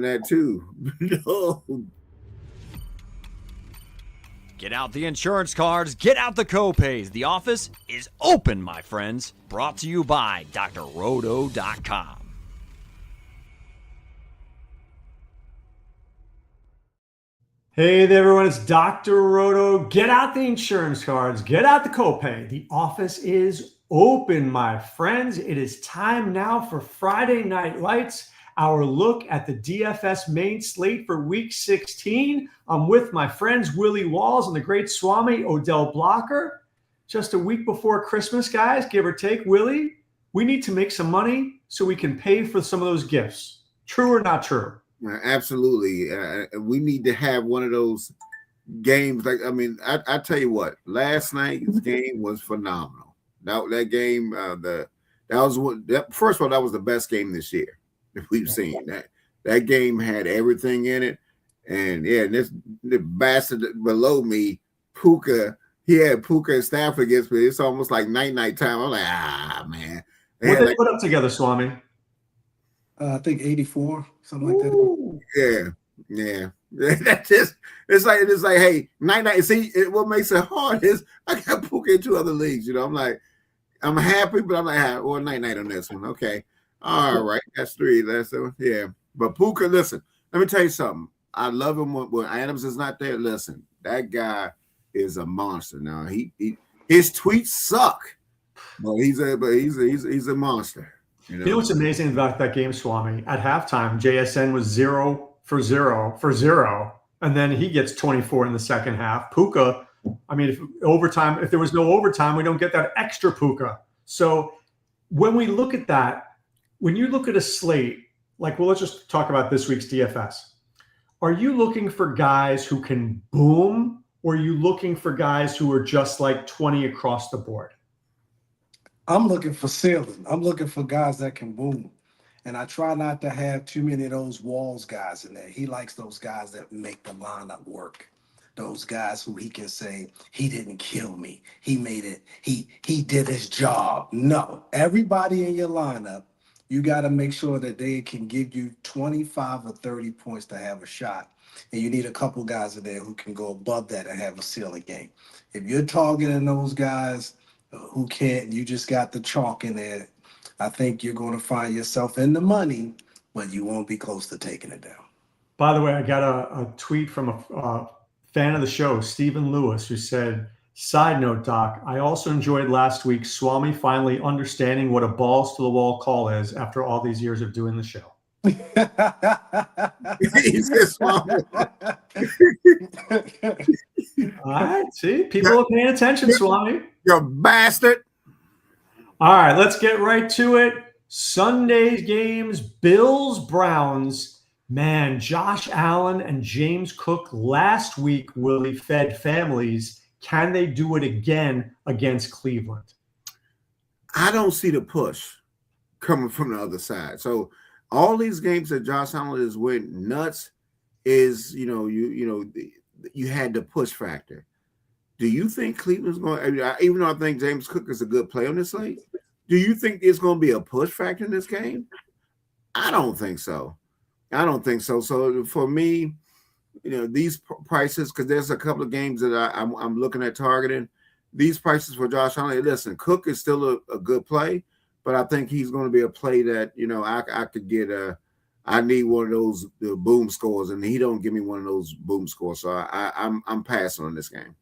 that too. No. Get out the insurance cards, get out the copays. The office is open, my friends. Brought to you by drroto.com. Hey there, everyone. It's Dr. Roto. Get out the insurance cards, get out the copay. The office is open, my friends. It is time now for Friday Night Lights, our look at the DFS main slate for week 16. I'm with my friends Willie Walls and the Great Swame, Odell Blocker. Just a week before Christmas, guys, give or take. Willie, we need to make some money so we can pay for some of those gifts. True or not true? Absolutely. We need to have one of those games. I tell you what, last night's game was phenomenal. That game, first of all, that was the best game this year that we've seen. That game had everything in it. And yeah, the bastard below me, Puka, he had Puka and Stafford against me. It's almost like night time. I'm like, man. What did they put up together, Swami? I think 84, something like that. Yeah. That's just it's like hey, night. See, what makes it hard is I got Puka in 2 other leagues. I'm like, I'm happy, but I'm like, well, night on this one. Okay, all right, that's 3. Yeah. But Puka, listen, let me tell you something. I love him when Adams is not there. Listen, that guy is a monster. Now his tweets suck, but he's a monster. You know what's amazing about that game, Swami? At halftime, JSN was 0 for 0, and then he gets 24 in the second half. Puka, if there was no overtime, we don't get that extra Puka. So when we look at that, when you look at a slate, let's just talk about this week's DFS. Are you looking for guys who can boom, or are you looking for guys who are just like 20 across the board? I'm looking for ceiling. I'm looking for guys that can boom. And I try not to have too many of those Walls guys in there. He likes those guys that make the lineup work. Those guys who he can say, he didn't kill me. He made it. He did his job. No. Everybody in your lineup, you got to make sure that they can give you 25 or 30 points to have a shot. And you need a couple guys in there who can go above that and have a ceiling game. If you're targeting those guys who can't, you just got the chalk in there, I think you're going to find yourself in the money, but you won't be close to taking it down. By the way, I got a tweet from a fan of the show, Stephen Lewis, who said, side note, Doc, I also enjoyed last week Swami finally understanding what a balls to the wall call is after all these years of doing the show. He's just Swami. All right, see, people are paying attention, Swami. You bastard. All right, let's get right to it. Sunday's games, Bills, Browns. Man, Josh Allen and James Cook last week, Willie, fed families. Can they do it again against Cleveland? I don't see the push coming from the other side. So all these games that Josh Allen is winning nuts is, you had the push factor. Do you think Cleveland's going? Even though I think James Cook is a good player on this slate, do you think there's going to be a push factor in this game? I don't think so. So for me, these prices, because there's a couple of games that I'm looking at targeting. These prices for Josh Allen. Listen, Cook is still a good play, but I think he's going to be a play that I could get I need one of those boom scores, and he don't give me one of those boom scores. So I'm passing on this game.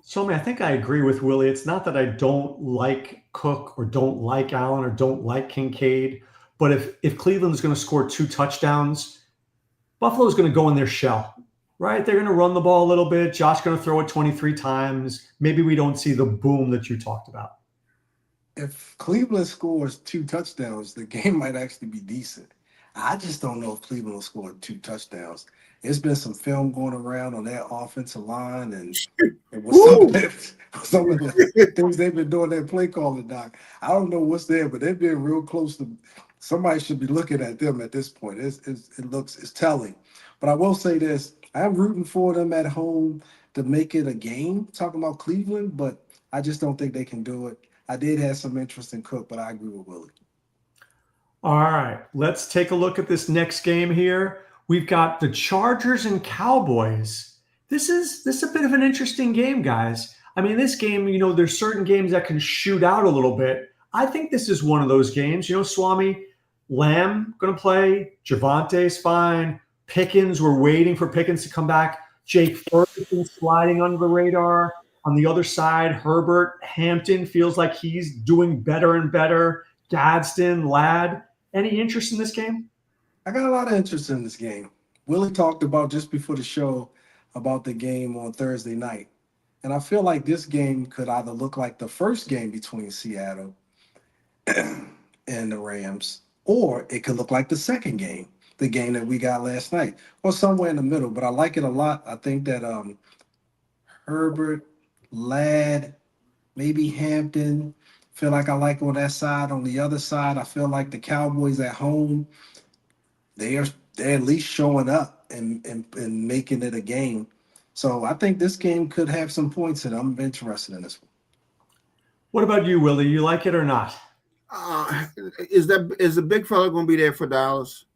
So, I think I agree with Willie. It's not that I don't like Cook or don't like Allen or don't like Kincaid, but if Cleveland's going to score 2 touchdowns, Buffalo's going to go in their shell, right? They're going to run the ball a little bit. Josh going to throw it 23 times. Maybe we don't see the boom that you talked about. If Cleveland scores 2 touchdowns, the game might actually be decent. I just don't know if Cleveland will score 2 touchdowns. There's been some film going around on that offensive line, and some of the things they've been doing, that play calling, Doc. I don't know what's there, but they've been real close to. Somebody should be looking at them at this point. It's telling. But I will say this: I'm rooting for them at home to make it a game. Talking about Cleveland, but I just don't think they can do it. I did have some interest in Cook, but I agree with Willie. All right, let's take a look at this next game here. we've got the Chargers and Cowboys. This is a bit of an interesting game, guys. I mean, this game, there's certain games that can shoot out a little bit. I think this is one of those games. Swami, Lamb going to play. Javante's fine. Pickens, we're waiting for Pickens to come back. Jake Ferguson sliding under the radar. On the other side, Herbert, Hampton feels like he's doing better and better. Gadsden, Ladd. Any interest in this game? I got a lot of interest in this game. Willie talked about just before the show about the game on Thursday night. And I feel like this game could either look like the first game between Seattle and the Rams, or it could look like the second game, the game that we got last night, or somewhere in the middle. But I like it a lot. I think that Herbert, Ladd, maybe Hampton, feel like I like on that side. On the other side, I feel like the Cowboys at home, they're at least showing up and making it a game. So I think this game could have some points in it. I'm interested in this one. What about you, Willie? You like it or not? Is the big fella going to be there for Dallas?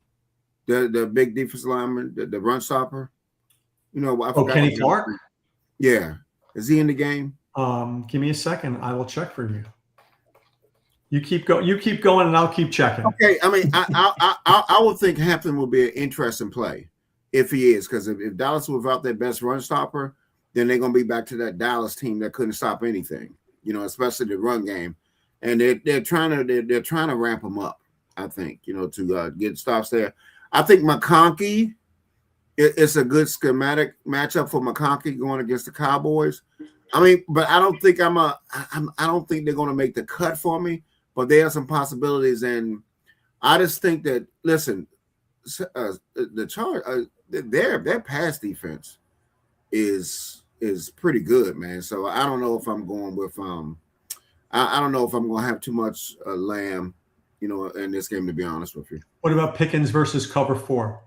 The big defensive lineman, the run stopper? I forgot. Kenny Clark? Yeah. Is he in the game? Give me a second. I will check for you. You keep going, and I'll keep checking. Okay. I mean, I would think Hampton will be an interesting play if he is, because if Dallas was without their best run stopper, then they're going to be back to that Dallas team that couldn't stop anything. Especially the run game, and they're trying to ramp them up. I think to get stops there. I think McConkey, it's a good schematic matchup for McConkey going against the Cowboys. I mean, but I don't think I don't think they're going to make the cut for me. But there are some possibilities, and I just think that the Chargers, their pass defense is pretty good, man. So I don't know if I'm going with I don't know if I'm going to have too much Lamb, in this game, to be honest with you. What about Pickens versus cover 4?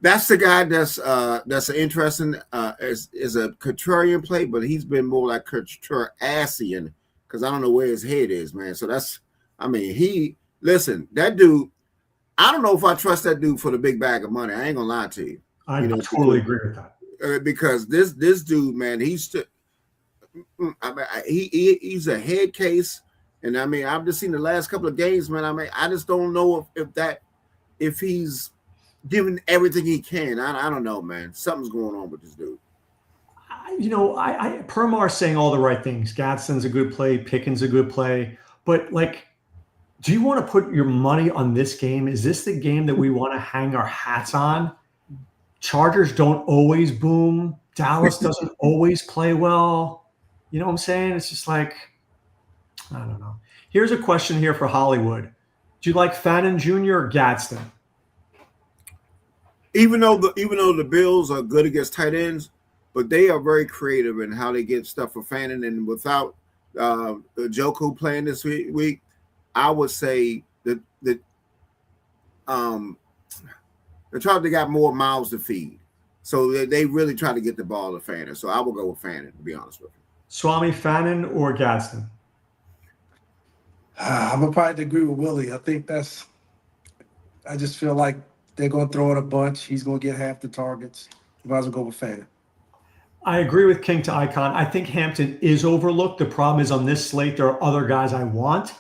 That's the guy that's an interesting is a contrarian play, but he's been more like contrarian because I don't know where his head is, man. So that dude. I don't know if I trust that dude for the big bag of money. I ain't gonna lie to you. I totally agree with that. Because this dude, man, he's a head case, and I've just seen the last couple of games, man. I just don't know if he's giving everything he can. I don't know, man. Something's going on with this dude. Permar's saying all the right things. Gadsden's a good play. Pickens a good play. But do you want to put your money on this game? Is this the game that we want to hang our hats on? Chargers don't always boom. Dallas doesn't always play well. You know what I'm saying? It's just I don't know. Here's a question here for Hollywood. Do you like Fannin Jr. or Gadsden? Even though the Bills are good against tight ends, but they are very creative in how they get stuff for Fannin, and without Joku playing this week, I would say that the Chargers got more mouths to feed, so they really try to get the ball to Fannin. So I will go with Fannin, to be honest with you. Swami, Fannin or Gadsden? I'm gonna probably agree with Willie. I just feel like they're gonna throw it a bunch. He's gonna get half the targets. You might as well go with Fannin. I agree with King to Icon. I think Hampton is overlooked. The problem is on this slate, there are other guys I want.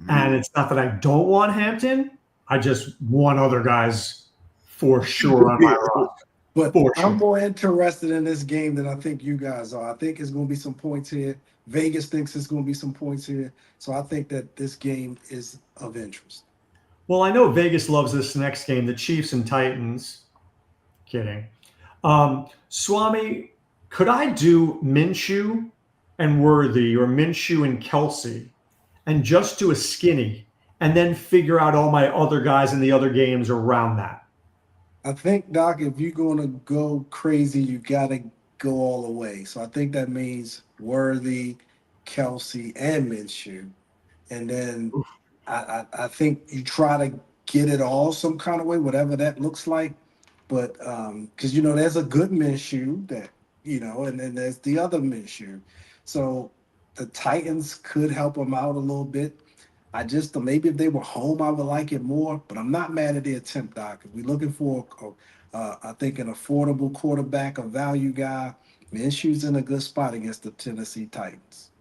And it's not that I don't want Hampton. I just want other guys for sure on my roster. But I'm more interested in this game than I think you guys are. I think it's going to be some points here. Vegas thinks it's going to be some points here. So I think that this game is of interest. Well, I know Vegas loves this next game, the Chiefs and Titans. Kidding. Swami, could I do Minshew and Worthy or Minshew and Kelsey and just do a skinny and then figure out all my other guys in the other games around that? I think, Doc, if you're going to go crazy, you got to go all the way. So I think that means Worthy, Kelsey, and Minshew. And then I think you try to get it all some kind of way, whatever that looks like. But because, there's a good Minshew that, and then there's the other Minshew. So the Titans could help them out a little bit. I just maybe if they were home, I would like it more. But I'm not mad at the attempt, Doc. If we're looking for, I think, an affordable quarterback, a value guy, Minshew's in a good spot against the Tennessee Titans.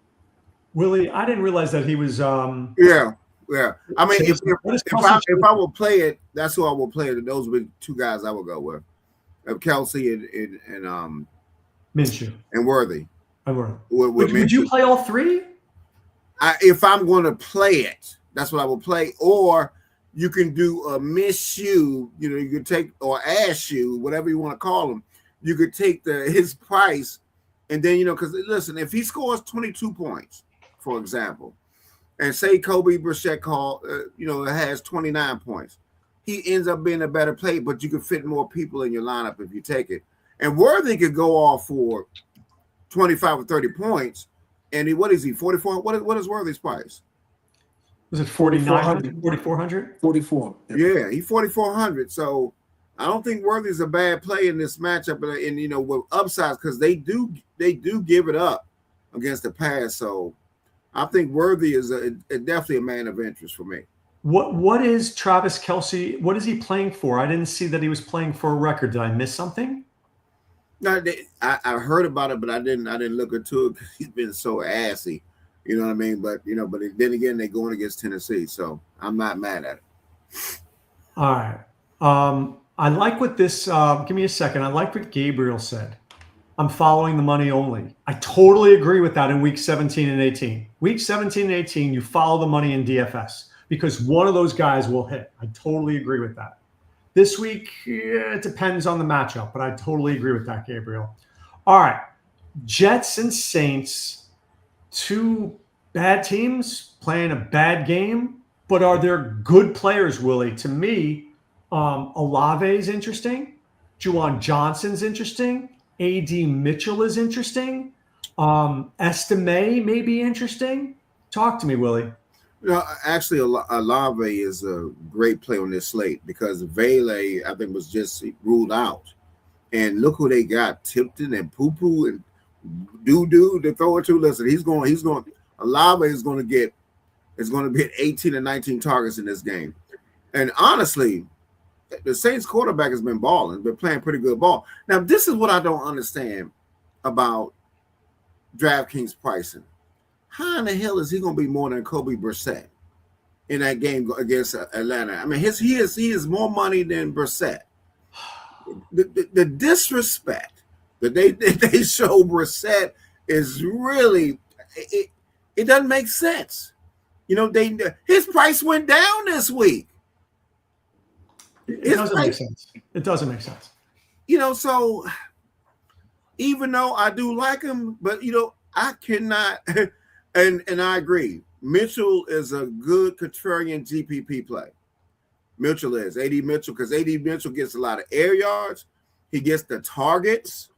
Willie, I didn't realize that he was. Yeah, yeah. I mean, What is if I will play it, that's who I will play it. Those would be two guys I would go with, Kelsey Minshew and Worthy. Would you play all three? If I'm going to play it, that's what I will play. Or you can do a Minshew. You know, you could take or Ashew, whatever you want to call him. You could take his price, and then because listen, if he scores 22 points, for example, and say Kobe Brissett has 29 points, he ends up being a better play, but you can fit more people in your lineup if you take it. And Worthy could go off for 25 or 30 points. And what is he, 44? What is Worthy's price? Was it 4,900, 4,400? 44. Yeah, he's 4,400. So I don't think Worthy's a bad play in this matchup, and with upsides, because they do give it up against the pass. So I think Worthy is definitely a man of interest for me. What is Travis Kelce? What is he playing for? I didn't see that he was playing for a record. Did I miss something? No, I heard about it, but I didn't look into it because he's been so assy. You know what I mean? But but then again, they're going against Tennessee, so I'm not mad at it. All right. I like what this. Give me a second. I like what Gabriel said. I'm following the money only. I totally agree with that in week 17 and 18. Week 17 and 18, you follow the money in DFS because one of those guys will hit. I totally agree with that. This week, it depends on the matchup, but I totally agree with that, Gabriel. All right. Jets and Saints, two bad teams playing a bad game, but are there good players, Willie? To me, Olave is interesting. Juwan Johnson's interesting. A.D. Mitchell is interesting. Estime may be interesting. Talk to me, Willie. Actually, Olave is a great play on this slate because Vele, I think, was just ruled out. And look who they got: Tipton and Poo and Doo to throw it to. Listen, Olave is going to get 18 and 19 targets in this game. And honestly, the Saints quarterback has been balling, been playing pretty good ball. Now, this is what I don't understand about DraftKings pricing. How in the hell is he going to be more than Kobe Brissett in that game against Atlanta? I mean, he is more money than Brissett. The disrespect that they show Brissett is really it doesn't make sense. His price went down this week. It doesn't make sense. It doesn't make sense. So even though I do like him, but I cannot. And I agree. Mitchell is a good contrarian GPP play. Mitchell is A.D. Mitchell because A.D. Mitchell gets a lot of air yards. He gets the targets.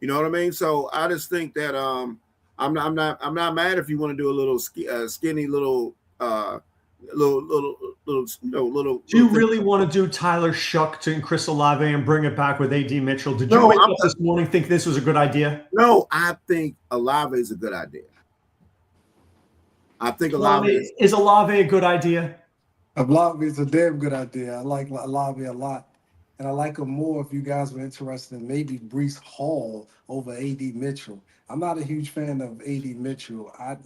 You know what I mean? So I just think that I'm not mad if you want to do a little skinny little. Do you really want to do Tyler Shuck and Chris Olave and bring it back with A.D. Mitchell? Did you wake up this morning think this was a good idea? No, I think Olave is a good idea. I think is Olave a good idea? Olave is a damn good idea. I like Olave a lot. And I like him more if you guys were interested in maybe Breece Hall over A.D. Mitchell. I'm not a huge fan of A.D. Mitchell. I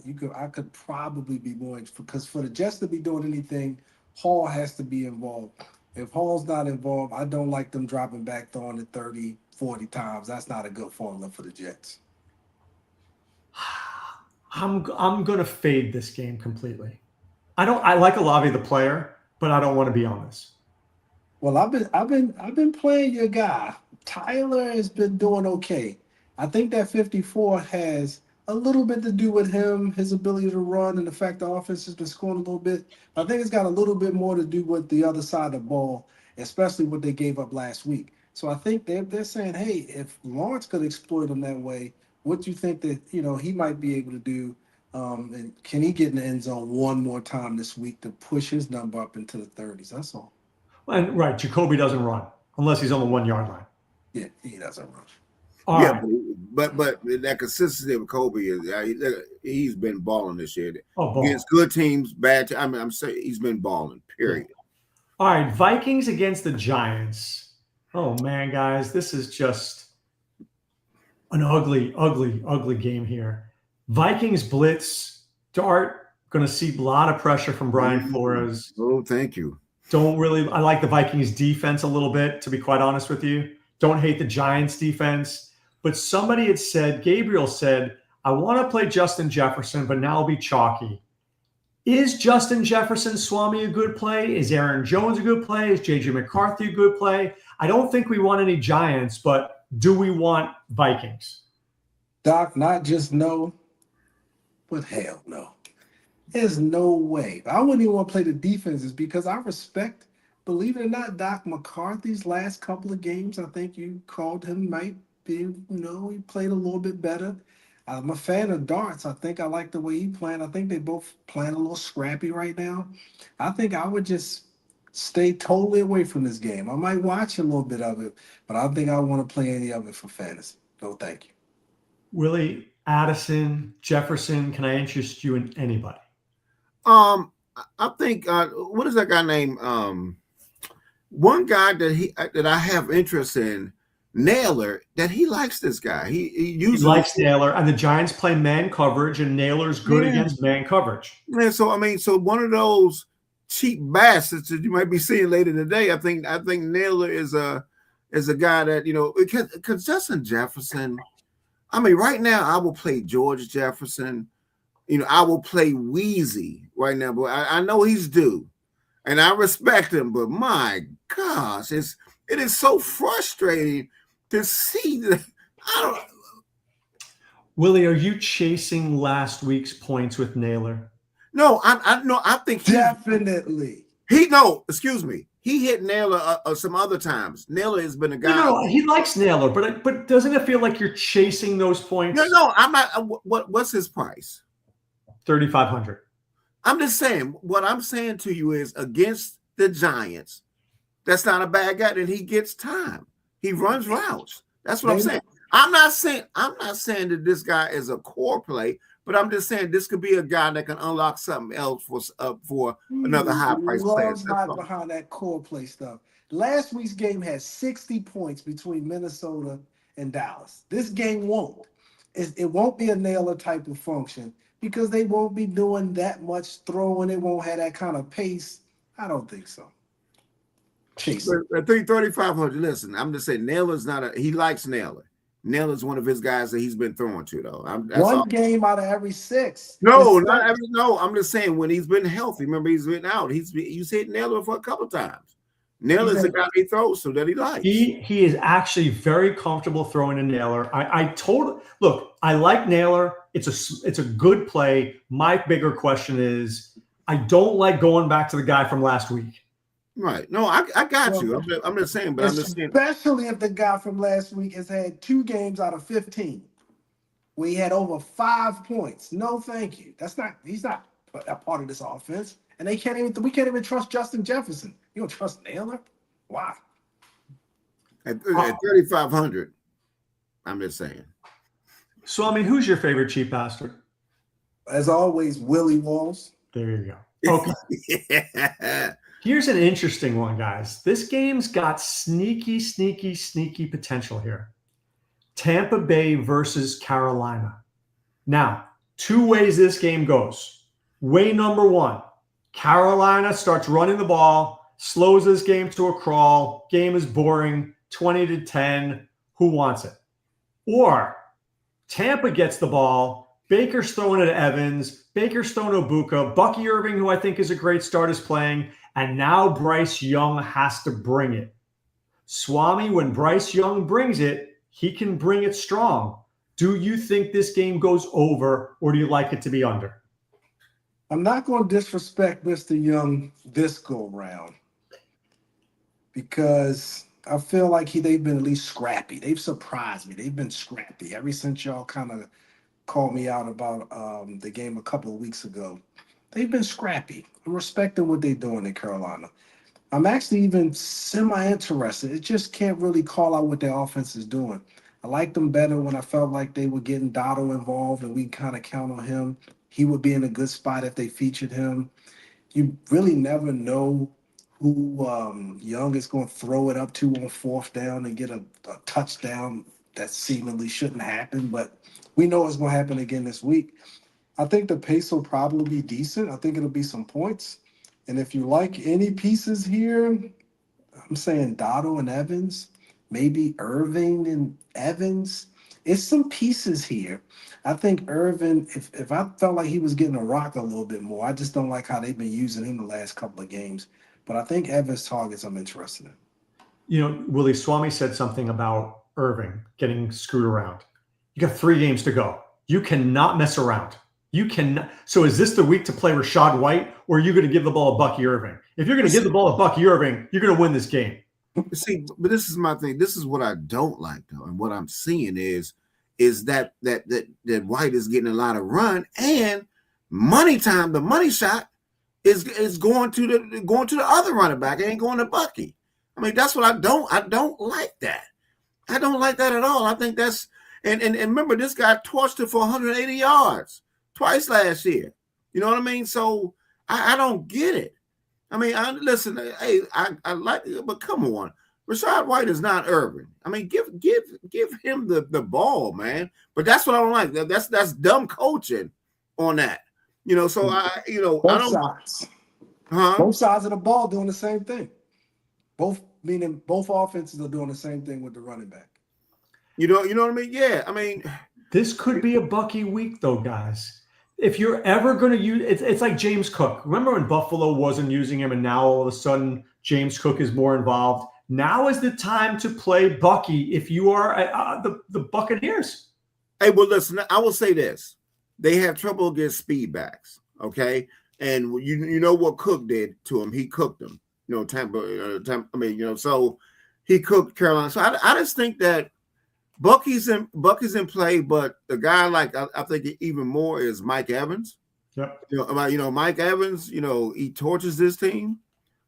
could probably be more, because for the Jets to be doing anything, Hall has to be involved. If Hall's not involved, I don't like them dropping back throwing it 30, 40 times. That's not a good formula for the Jets. I'm going to fade this game completely. I like Olave the player, but I don't want to be on this. Well, I've been playing your guy. Tyler has been doing okay. I think that 54 has a little bit to do with him, his ability to run, and the fact the offense has been scoring a little bit. I think it's got a little bit more to do with the other side of the ball, especially what they gave up last week. So I think they're saying, hey, if Lawrence could exploit him that way, what do you think that he might be able to do? And can he get in the end zone one more time this week to push his number up into the 30s? That's all. And right, Jacoby doesn't run unless he's on the 1 yard line. Yeah, he doesn't run. All Yeah, right. but that consistency of Kobe he's been balling this year Oh, against ball. good teams, bad teams. I mean, I'm saying he's been balling. Yeah. Period. All right. Vikings against the Giants. Oh man, guys, this is just an ugly, ugly, ugly game here. Vikings blitz dart. Going to see a lot of pressure from Brian Flores. Oh, thank you. I like the Vikings defense a little bit, to be quite honest with you. Don't hate the Giants defense. But somebody had said, Gabriel said, I want to play Justin Jefferson, but now I'll be chalky. Is Justin Jefferson Swami a good play? Is Aaron Jones a good play? Is JJ McCarthy a good play? I don't think we want any Giants, but do we want Vikings? Doc, not just no, but hell no. There's no way. I wouldn't even want to play the defenses because I respect, believe it or not, Doc McCarthy's last couple of games. I think you called him might be, he played a little bit better. I'm a fan of darts. I think I like the way he playing. I think they both playing a little scrappy right now. I think I would just stay totally away from this game. I might watch a little bit of it, but I don't think I want to play any of it for fantasy. No, thank you. Willie, Addison, Jefferson, can I interest you in anybody? I think what is that guy named? One guy that I have interest in, Naylor, that he likes this guy. He likes Naylor, and the Giants play man coverage, and Naylor's good against man coverage. Man, so one of those cheap bastards that you might be seeing later today. I think Naylor is a guy that because Justin Jefferson. I mean, right now I will play George Jefferson. I will play Wheezy right now, but I know he's due, and I respect him. But my gosh, it is so frustrating to see that. Willie, are you chasing last week's points with Naylor? No, I think definitely. Excuse me. He hit Naylor some other times. Naylor has been a guy. No, he likes Naylor, but doesn't it feel like you're chasing those points? No, I'm not. What's his price? 3,500. I'm just saying. What I'm saying to you is against the Giants, that's not a bad guy. And he gets time. He runs routes. That's what I'm saying. I'm not saying that this guy is a core play, but I'm just saying this could be a guy that can unlock something else for another high price player. Not behind that core play stuff. Last week's game had 60 points between Minnesota and Dallas. This game won't. It won't be a Naylor type of function because they won't be doing that much throwing. It won't have that kind of pace. I don't think so. Chase. 3,500. Listen, I'm just saying Naylor's he likes Naylor. Naylor's one of his guys that he's been throwing to, though. One game out of every 6. No, not every. No, I'm just saying when he's been healthy. Remember, he's been out. He's hit Naylor for a couple times. Naylor's the guy he throws to that he likes. He is actually very comfortable throwing to Naylor. Look, I like Naylor. It's a good play. My bigger question is I don't like going back to the guy from last week. Right. No, I got you. I'm just saying, but I'm just saying. Especially if the guy from last week has had 2 games out of 15 where he had over 5 points. No, thank you. He's not a part of this offense. And we can't even trust Justin Jefferson. You don't trust Naylor? Why? At 3,500, I'm just saying. So, I mean, who's your favorite cheap bastard? As always, Willie Walls. There you go. Okay. Yeah. Here's an interesting one, guys. This game's got sneaky potential here. Tampa Bay versus Carolina. Now, 2 ways this game goes. Way number 1, Carolina starts running the ball, slows this game to a crawl. Game is boring, 20-10. Who wants it? Or Tampa gets the ball. Baker's throwing it to Evans. Baker's throwing to Ibuka. Bucky Irving, who I think is a great start, is playing. And now Bryce Young has to bring it. Swami, when Bryce Young brings it, he can bring it strong. Do you think this game goes over, or do you like it to be under? I'm not going to disrespect Mr. Young this go round because I feel like they've been at least scrappy. They've surprised me. They've been scrappy ever since y'all kind of called me out about the game a couple of weeks ago. They've been scrappy. I'm respecting what they're doing in Carolina. I'm actually even semi-interested. It just can't really call out what their offense is doing. I liked them better when I felt like they were getting Dotto involved and we kind of count on him. He would be in a good spot if they featured him. You really never know who Young is going to throw it up to on fourth down and get a touchdown that seemingly shouldn't happen, but we know it's going to happen again this week. I think the pace will probably be decent. I think it'll be some points. And if you like any pieces here, I'm saying Dotto and Evans, maybe Irving and Evans. It's some pieces here. I think Irvin, if I felt like he was getting a rock a little bit more, I just don't like how they've been using him the last couple of games. But I think Evans targets I'm interested in. You know, Willie Swami said something about Irving getting screwed around. You got 3 games to go. You cannot mess around. You can. So is this the week to play Rashad White, or are you going to give the ball to Bucky Irving? If you're going to give the ball to Bucky Irving, you're going to win this game. See, but this is my thing. This is what I don't like, though, and what I'm seeing is that White is getting a lot of run and money time. The money shot is going to the other running back. It ain't going to Bucky. I mean, that's what I don't like that. I don't like that at all. I think that's and remember, this guy torched it for 180 yards twice last year. You know what I mean? So I don't get it. I mean, listen, hey, I like it, but come on. Rashad White is not Irvin. I mean, give him the ball, man. But that's what I don't like. That's dumb coaching on that. You know, so I don't sides. Both sides of the ball doing the same thing. Both offenses are doing the same thing with the running back. You know what I mean? Yeah. I mean, this could be a Bucky week, though, guys. If you're ever going to use it's like James Cook. Remember when Buffalo wasn't using him and now all of a sudden James Cook is more involved? Now is the time to play Bucky if you are the Buccaneers. Hey, well, listen, I will say this. They have trouble against speed backs, okay? And you know what Cook did to him. He cooked them. You know, Tampa, so he cooked Carolina. So I just think that Bucky's in play, but the guy I think even more is Mike Evans. Yep. Mike Evans. He torches this team.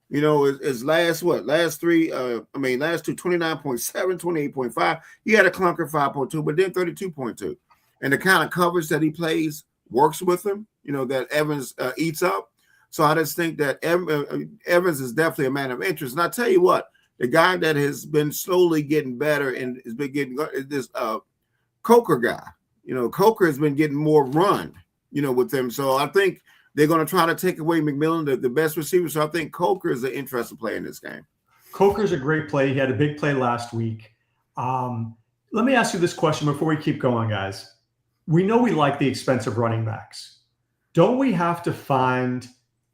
His last two 29.7, 28.5. He had a clunker 5.2, but then 32.2, and the kind of coverage that he plays works with him. That Evans eats up. So I just think that Evans is definitely a man of interest. And I tell you what. The guy that has been slowly getting better and has been getting this Coker guy. Coker has been getting more run, with them. So I think they're going to try to take away McMillan, the best receiver. So I think Coker is an interesting player in this game. Coker's a great play. He had a big play last week. Let me ask you this question before we keep going, guys. We know we like the expensive running backs. Don't we have to find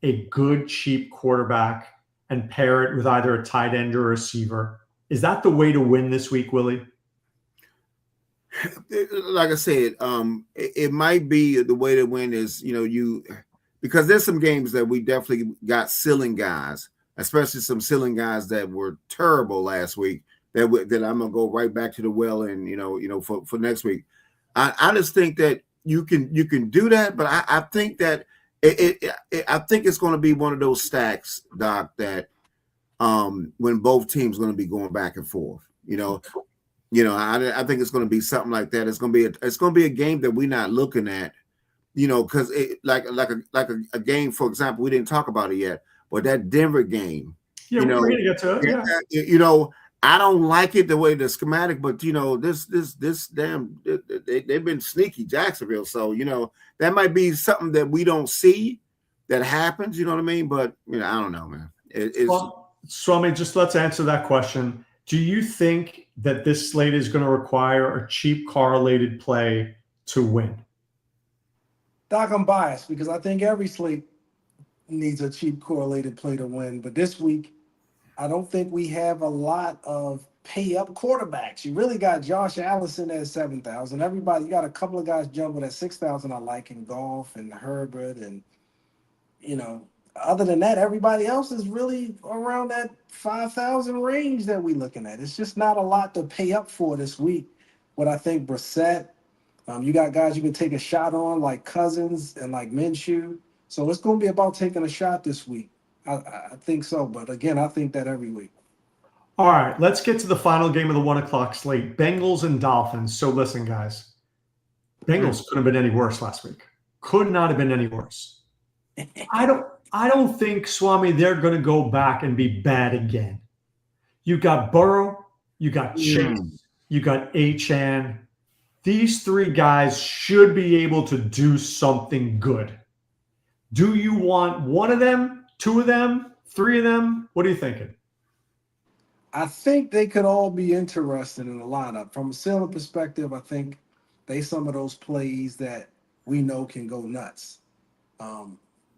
a good, cheap quarterback and pair it with either a tight end or a receiver? Is that the way to win this week, Willie? Like I said, it might be the way to win is, because there's some games that we definitely got ceiling guys, especially some ceiling guys that were terrible last week that I'm going to go right back to the well and, for next week. I just think that you can do that, but I think that I think it's going to be one of those stacks, Doc, that when both teams are going to be going back and forth, I think it's going to be something like that. It's going to be a game that we're not looking at, because like a game, for example, we didn't talk about it yet, but that Denver game, we're going to get to it. Yeah. I don't like it the way the schematic, but this damn they've been sneaky, Jacksonville. So that might be something that we don't see that happens. You know what I mean? But I don't know, man. Swami, just let's answer that question. Do you think that this slate is going to require a cheap correlated play to win? Doc, I'm biased because I think every slate needs a cheap correlated play to win. But this week, I don't think we have a lot of pay-up quarterbacks. You really got Josh Allison at 7,000. Everybody, you got a couple of guys jumping at 6,000 I like in Goff and Herbert. And, other than that, everybody else is really around that 5,000 range that we're looking at. It's just not a lot to pay up for this week. What I think Brissett, you got guys you can take a shot on like Cousins and like Minshew. So it's going to be about taking a shot this week. I think so. But again, I think that every week. All right, let's get to the final game of the 1 o'clock slate, Bengals and Dolphins. So listen, guys, Bengals couldn't have been any worse last week. Could not have been any worse. I don't think, Swami, they're going to go back and be bad again. You got Burrow, you got Chase, you got Achane. These three guys should be able to do something good. Do you want one of them, two of them, three of them? What are you thinking? I think they could all be interested in the lineup. From a ceiling perspective, I think they some of those plays that we know can go nuts.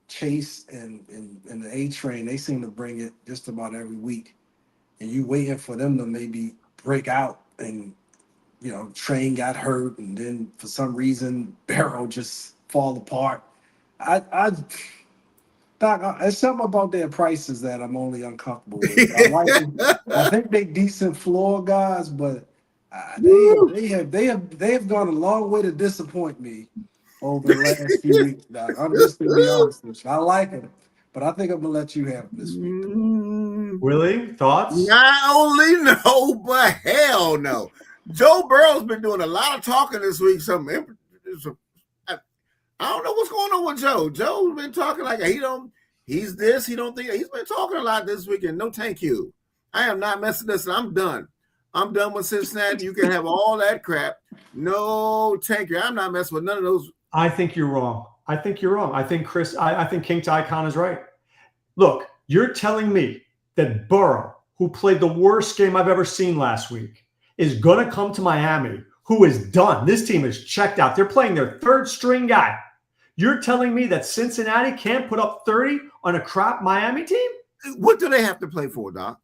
Chase and the A train, they seem to bring it just about every week. And you waiting for them to maybe break out, and Train got hurt, and then for some reason Barrow just fall apart. Doc, there's something about their prices that I'm only uncomfortable with. I think they decent floor guys, but they have gone a long way to disappoint me over the last few weeks, Doc. I'm just gonna be honest with you. I like them, but I think I'm gonna let you have them this week. Willie, thoughts? Not only no, but hell no. Joe Burrow's been doing a lot of talking this week. I don't know what's going on with Joe. Joe's been talking like he's this, he don't think he's been talking a lot this weekend. No, thank you. I am not messing this. I'm done. I'm done with Cincinnati. You can have all that crap. No, thank you. I'm not messing with none of those. I think you're wrong. I think Chris, I think King Icon is right. Look, you're telling me that Burrow, who played the worst game I've ever seen last week, is going to come to Miami, who is done. This team is checked out. They're playing their third string guy. You're telling me that Cincinnati can't put up 30 on a crap Miami team? What do they have to play for, Doc?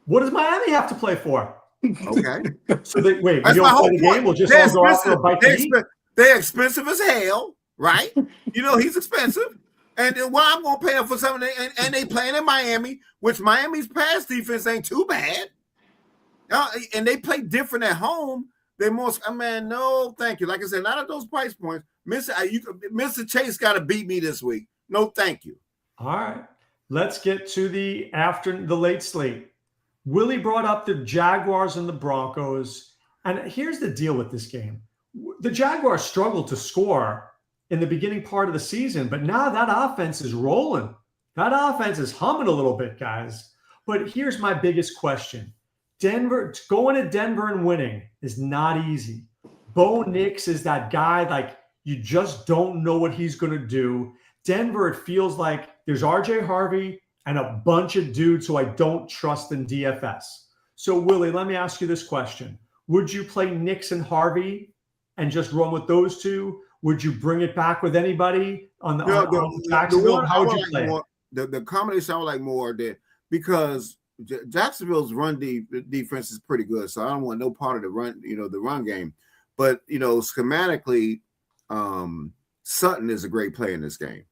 What does Miami have to play for? Okay. So we don't play the game. We'll just all go out for a bite to eat. They're expensive as hell, right? He's expensive. And then why I'm going to pay him for something, and they playing in Miami, which Miami's pass defense ain't too bad. And they play different at home. No, thank you. Like I said, not at those price points. Mr. Chase got to beat me this week. No, thank you. All right. Let's get to the late slate. Willie brought up the Jaguars and the Broncos. And here's the deal with this game. The Jaguars struggled to score in the beginning part of the season, but now that offense is rolling. That offense is humming a little bit, guys. But here's my biggest question. Going to Denver and winning is not easy. Bo Nix is that guy, like, you just don't know what he's going to do. Denver, it feels like there's RJ Harvey and a bunch of dudes who I don't trust in DFS. So, Willie, let me ask you this question. Would you play Nix and Harvey and just run with those two? Would you bring it back with anybody on Jacksonville? How would you play it? The combination I would like more because Jacksonville's run defense is pretty good, so I don't want no part of the run game. But schematically, Sutton is a great player in this game.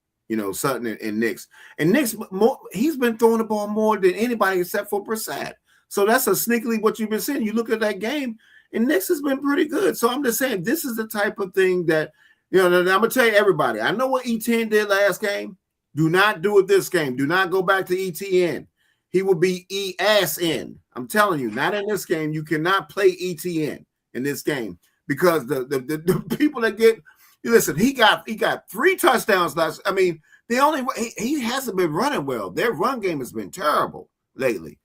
Sutton and Nix. And Nix, he's been throwing the ball more than anybody except for Brissett. So that's a sneakily what you've been saying. You look at that game, and Nix has been pretty good. So I'm just saying this is the type of thing that, I'm going to tell you everybody. I know what ETN did last game. Do not do it this game. Do not go back to ETN. He will be ESN. I'm telling you, not in this game. You cannot play ETN in this game because the people that get listen. He got 3 touchdowns last. I mean, he hasn't been running well. Their run game has been terrible lately.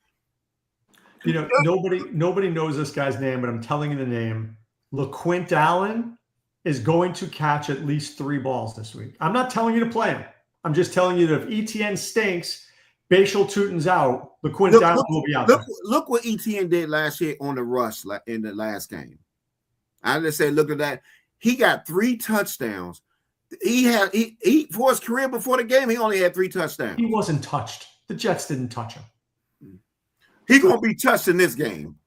Nobody knows this guy's name, but I'm telling you the name. LaQuint Allen is going to catch at least 3 balls this week. I'm not telling you to play him. I'm just telling you that if ETN stinks, Bashal Tutin's out, LaQuint Allen will be out there. Look what ETN did last year on the rush in the last game. I just say, look at that. He got 3 touchdowns. He for his career before the game, he only had 3 touchdowns. He wasn't touched. The Jets didn't touch him. He's going to be touched in this game.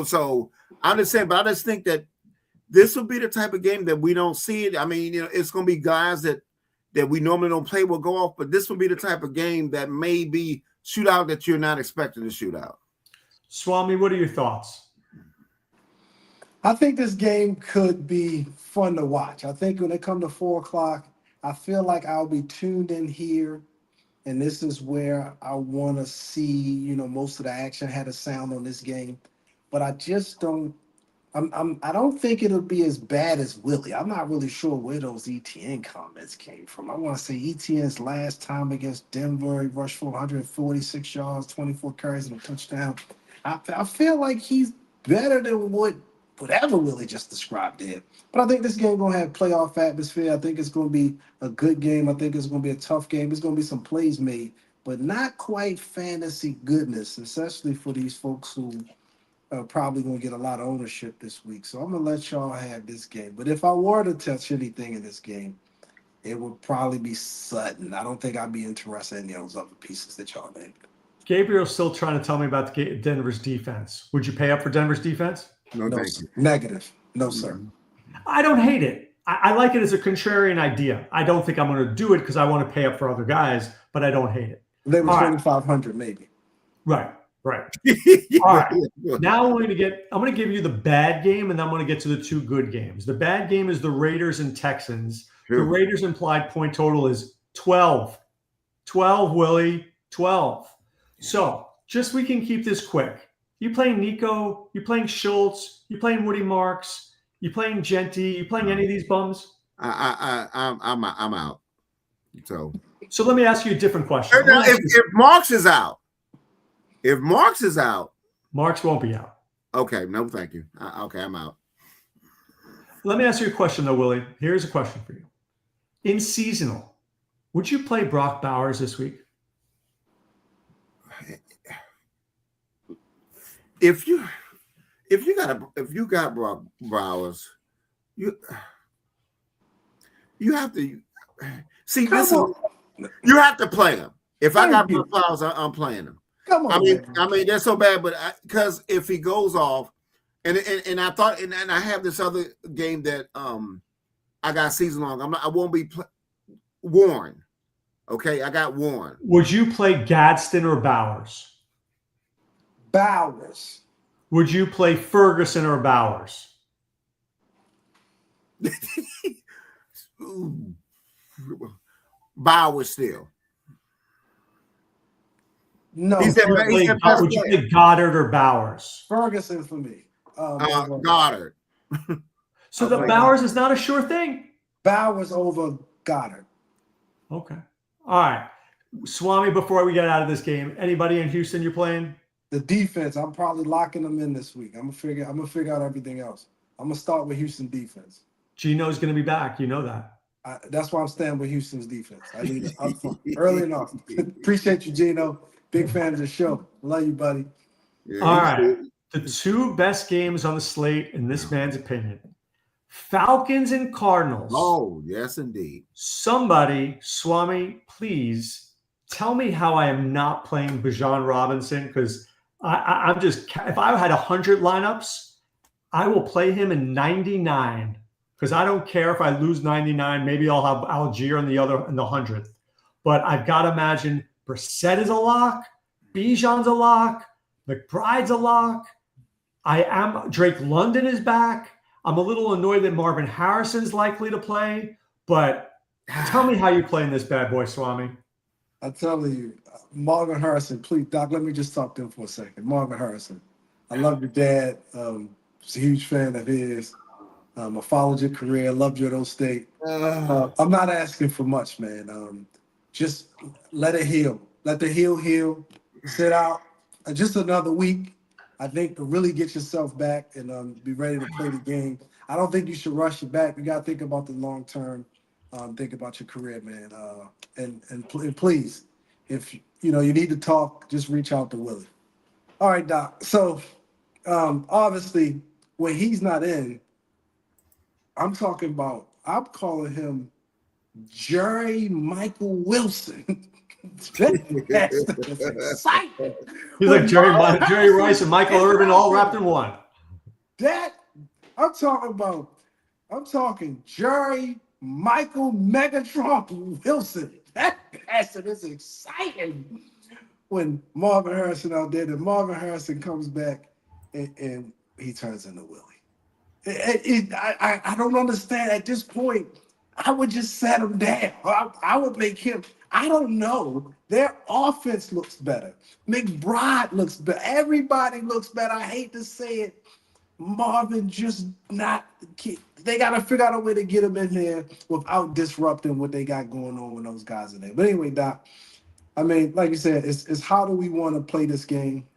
So I'm just saying, but I just think that this will be the type of game that we don't see it. I mean, it's going to be guys that we normally don't play will go off, but this will be the type of game that may be shootout that you're not expecting to shoot out. Swami, what are your thoughts? I think this game could be fun to watch. I think when it comes to 4 o'clock, I feel like I'll be tuned in here and this is where I want to see, most of the action had a sound on this game, but I just don't. I don't think it'll be as bad as Willie. I'm not really sure where those ETN comments came from. I want to say ETN's last time against Denver, he rushed for 146 yards, 24 carries, and a touchdown. I feel like he's better than whatever Willie just described there. But I think this game going to have playoff atmosphere. I think it's going to be a good game. I think it's going to be a tough game. There's going to be some plays made, but not quite fantasy goodness, especially for these folks who probably going to get a lot of ownership this week. So I'm going to let y'all have this game. But if I were to touch anything in this game, it would probably be Sutton. I don't think I'd be interested in those other pieces that y'all named. Gabriel's still trying to tell me about Denver's defense. Would you pay up for Denver's defense? No, thank you. Negative. No, sir. I don't hate it. I like it as a contrarian idea. I don't think I'm going to do it because I want to pay up for other guys, but I don't hate it. They were 2,500 maybe. Right. All right. Now I'm going to give you the bad game, and then I'm going to get to the two good games. The bad game is the Raiders and Texans. Sure. The Raiders implied point total is 12. 12, Willie. 12. So just we can keep this quick. You playing Nico? You playing Schultz? You playing Woody Marks? You playing Genty? You playing any of these bums? I'm out. So let me ask you a different question. If Marks is out. Marks won't be out. Okay, no, thank you. Okay, I'm out. Let me ask you a question, though, Willie. Here's a question for you. In seasonal, would you play Brock Bowers this week? If you got Brock Bowers, you have to see. You have to play him. If I got Brock Bowers, I'm playing him. Come on, I mean that's so bad, but because if he goes off, and I thought, and I have this other game that I got season long. I won't be Warren. Okay, I got Warren. Would you play Gadsden or Bowers? Bowers. Would you play Ferguson or Bowers? Bowers still. No. Would you play Goddard or Bowers? Ferguson for me. Goddard. So the Bowers is not a sure thing. Bowers over Goddard. Okay. All right. Swami, before we get out of this game, anybody in Houston you're playing? The defense, I'm probably locking them in this week. I'm gonna figure out everything else. I'm gonna start with Houston defense. Gino's going to be back. You know that. That's why I'm staying with Houston's defense. I need it up front, early enough. Appreciate you, Gino. Big fan of the show. Love you, buddy. Yeah, all right. The two best games on the slate, in this man's opinion, Falcons and Cardinals. Oh, yes, indeed. Somebody, Swami, please tell me how I am not playing Bijan Robinson, because I'm just, if I had 100 lineups, I will play him in 99, because I don't care if I lose 99. Maybe I'll have Algier in the 100th. But I've got to imagine Brissett is a lock, Bijan's a lock, McBride's a lock. Drake London is back. I'm a little annoyed that Marvin Harrison's likely to play, but tell me how you play in this bad boy, Swami. I'm telling you, Marvin Harrison, please, Doc, let me just talk to him for a second. Marvin Harrison, I love your dad. Was a huge fan of his. I followed your career, loved you at Old State. I'm not asking for much, man. Just let it heal. Let the heal. Sit out just another week, I think, to really get yourself back and be ready to play the game. I don't think you should rush it back. You got to think about the long term. Think about your career, man. And please, if you need to talk, just reach out to Willie. All right, Doc. So obviously, when he's not in, I'm calling him Jerry Michael Wilson. That's exciting. He's like Jerry Rice and Michael Irvin all wrapped in one. I'm talking Jerry Michael Megatron Wilson. That bastard is exciting. When Marvin Harrison out there, then Marvin Harrison comes back and he turns into Willie. I don't understand. At this point, I would just set him down. I would make him. I don't know. Their offense looks better. McBride looks better. Everybody looks better. I hate to say it. Marvin just not. They got to figure out a way to get him in there without disrupting what they got going on with those guys in there. But anyway, Doc, I mean, like you said, it's how do we want to play this game?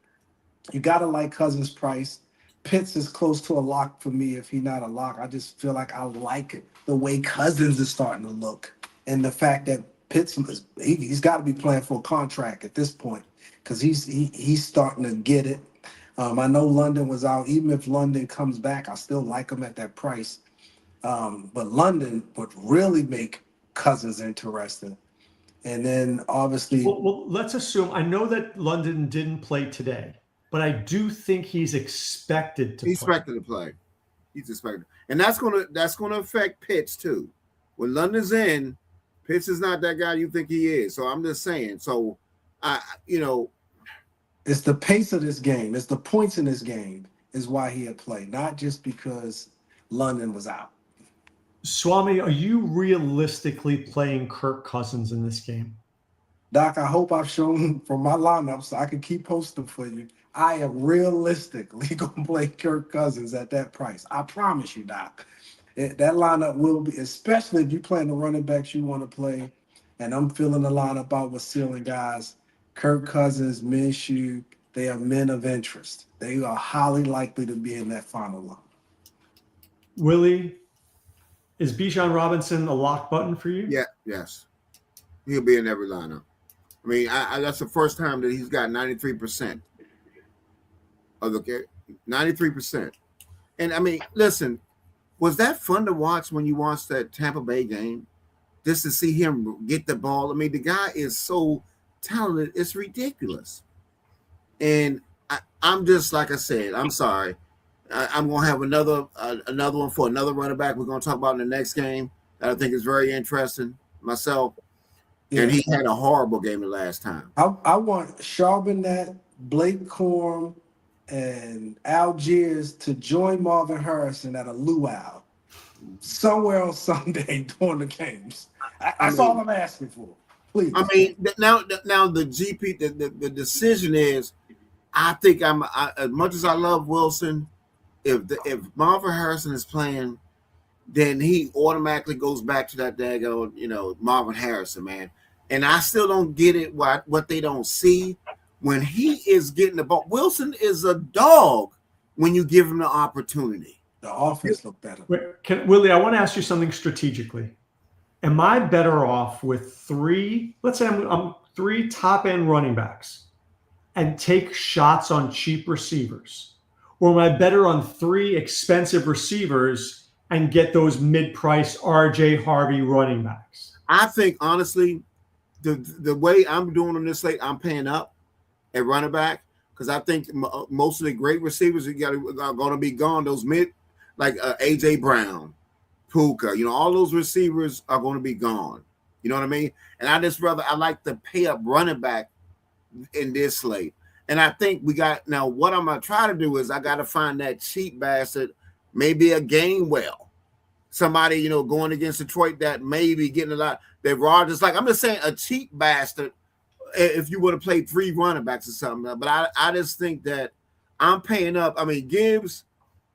You got to like Cousins' price. Pitts is close to a lock for me. If he's not a lock, I just feel like I like the way Cousins is starting to look. And the fact that Pitts, he's got to be playing for a contract at this point because he's starting to get it. I know London was out. Even if London comes back, I still like him at that price. But London would really make Cousins interesting. And then obviously, well, let's assume. I know that London didn't play today, but I do think he's expected to. He's expected to play. He's expected, and that's gonna affect Pitts too. When London's in, Pitts is not that guy you think he is. So I'm just saying. So it's the pace of this game. It's the points in this game is why he had played, not just because London was out. Swami, are you realistically playing Kirk Cousins in this game? Doc, I hope I've shown from my lineup so I can keep posting for you. I am realistically going to play Kirk Cousins at that price. I promise you, Doc. That lineup will be, especially if you plan the running backs you want to play, and I'm filling the lineup out with ceiling guys. Kirk Cousins, Minshew, they are men of interest. They are highly likely to be in that final line. Willie, is Bijan Robinson a lock button for you? Yeah, yes. He'll be in every lineup. I mean, that's the first time that he's got 93% of the 93%. And I mean, listen, was that fun to watch when you watched that Tampa Bay game? Just to see him get the ball. I mean, the guy is so talented, it's ridiculous. And I'm just, like I said, I'm sorry. I'm going to have another one for another running back we're going to talk about in the next game that I think is very interesting myself. Yeah. And he had a horrible game the last time. I want Charbonnet, Blake Corum, and Algiers to join Marvin Harrison at a luau somewhere on Sunday during the games. That's all I'm asking for. Please. I mean, now the GP, the decision is, I think as much as I love Wilson, if Marvin Harrison is playing, then he automatically goes back to that daggone, Marvin Harrison, man. And I still don't get it what they don't see when he is getting the ball. Wilson is a dog when you give him the opportunity. The offense look better. Willie, I want to ask you something strategically. Am I better off with three? Let's say I'm three top end running backs and take shots on cheap receivers, or am I better on three expensive receivers and get those mid-price RJ Harvey running backs? I think honestly, the way I'm doing on this slate, I'm paying up at running back because I think most of the great receivers are going to be gone. Those mid, like AJ Brown, Puka, all those receivers are going to be gone. You know what I mean? And I like to pay up running back in this slate. And I think now what I'm going to try to do is I got to find that cheap bastard, maybe a Gainwell, somebody, going against Detroit that may be getting a lot. That Rodgers, like I'm just saying, a cheap bastard if you would have played three running backs or something. But I just think that I'm paying up. I mean, Gibbs